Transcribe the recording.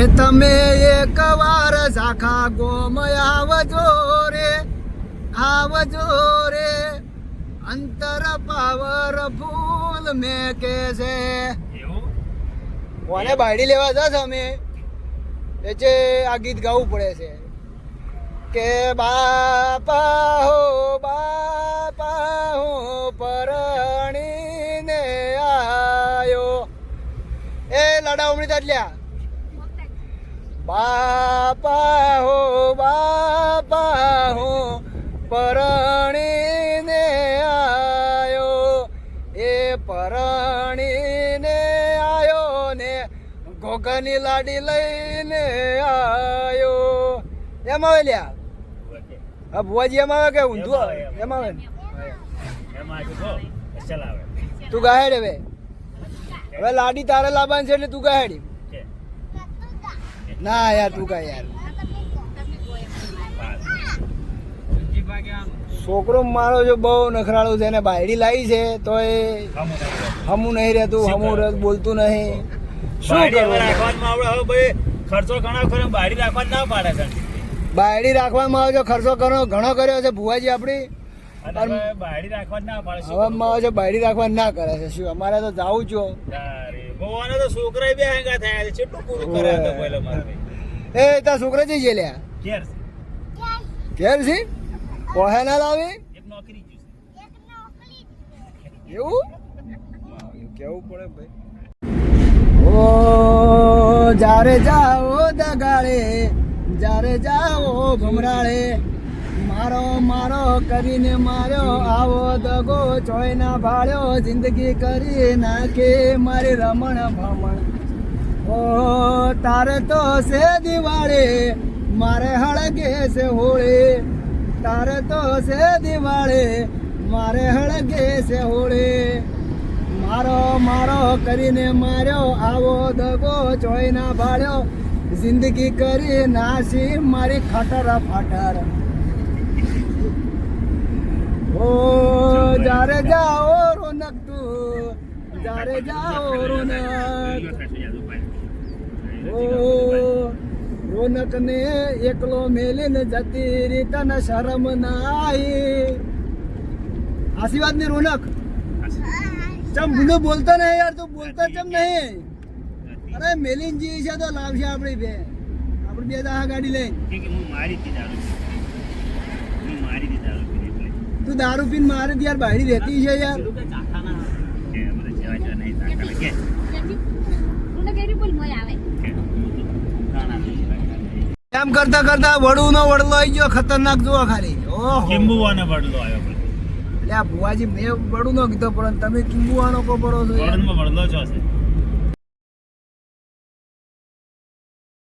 એ તમે એક વાર ઝાખા ગોમ આવજો રે અંતર પાવર ફૂલ મેં કે છે કોને બાયડી લેવા જશ અમે એ છે આ ગીત ગાવું પડે છે કે બાપા હો પરણીને આયો એ લડા ઉમરી તાટલ્યા બાપા હો પરણીને આયો એ પરણીને આયો ને ઘોઘાની લાડી લઈને આયો એમ આવે લ્યા હા ભુવાજી એમ આવે કે ઊંધું આવે એમ આવે ને તું ગાહેડ હવે હવે લાડી તારે લાવવાની છે એટલે તું ગાહેડી ના યાર તું કા યાર છોકરો મારો જો બહુ નખરાળો છે ને બાયડી લાવી છે તો એ હમું નહીં રહેતું હમું બોલતું નહીં શું કરવું ખર્ચો ઘણો ખરો બાયડી રાખવા ના પાડે છે બાયડી રાખવામાં આવે છે ખર્ચો ઘણો કર્યો છે ભુવાજી આપણી બાયડી રાખવા ના પાડે હવામાં આવે છે બાયડી રાખવા ના કરે છે શું અમારે તો જાવું છો ભગવાન તો છોકરા બે હેંગા થયા છે કેટલું પૂરું કરે તો પહેલા મારે એ તાર છોકરા જઈ છે લ્યા ઘેર છે કોહે ના લાવે એક નોકરી એવું કેવું પડે ભાઈ ઓ જ્યારે જાઓ દગાડે જ્યારે જાઓ ભમરાળે મારો કરીને માર્યો આવો દગો ચોય ના ભાળ્યો જિંદગી કરી નાખે મારી રમણ ભમણ ઓ તારે તો છે દિવાળી મારે હળગે છે હોળી તારે તો છે દિવાળી મારે હળગે છે હોળી મારો કરીને માર્યો આવો દગો ચોય ના ભાળ્યો જિંદગી કરી નાસી મારી ખટર ફાટર ઓ જારે જાઓ રોનક તું જારે જાઓ રોનક ઓ રોનક ને એકલો મેલીને જતી રીત ન શરમ નાઈ આશીર્વાદ ની રોનક ચમ ભૂલો બોલતો નહીં યાર તું બોલતો ચમ નહીં અરે મેલીન જી છે તો લાવશે આપણી બે દાહા ગાડી લઈ તું દારૂ પીને મારે યાર બાયડી રહેતી છે યાર એમ કરતા કરતા વડું નો વડલો આવી ગયો ખતરનાક જોવા ખાલી કિંબુવાનો વડલો આવ્યો એટલે ભુવાજી મેં વડું નો કીધો પણ તમે કિંબુવાનો કો પડો છો વડલો છો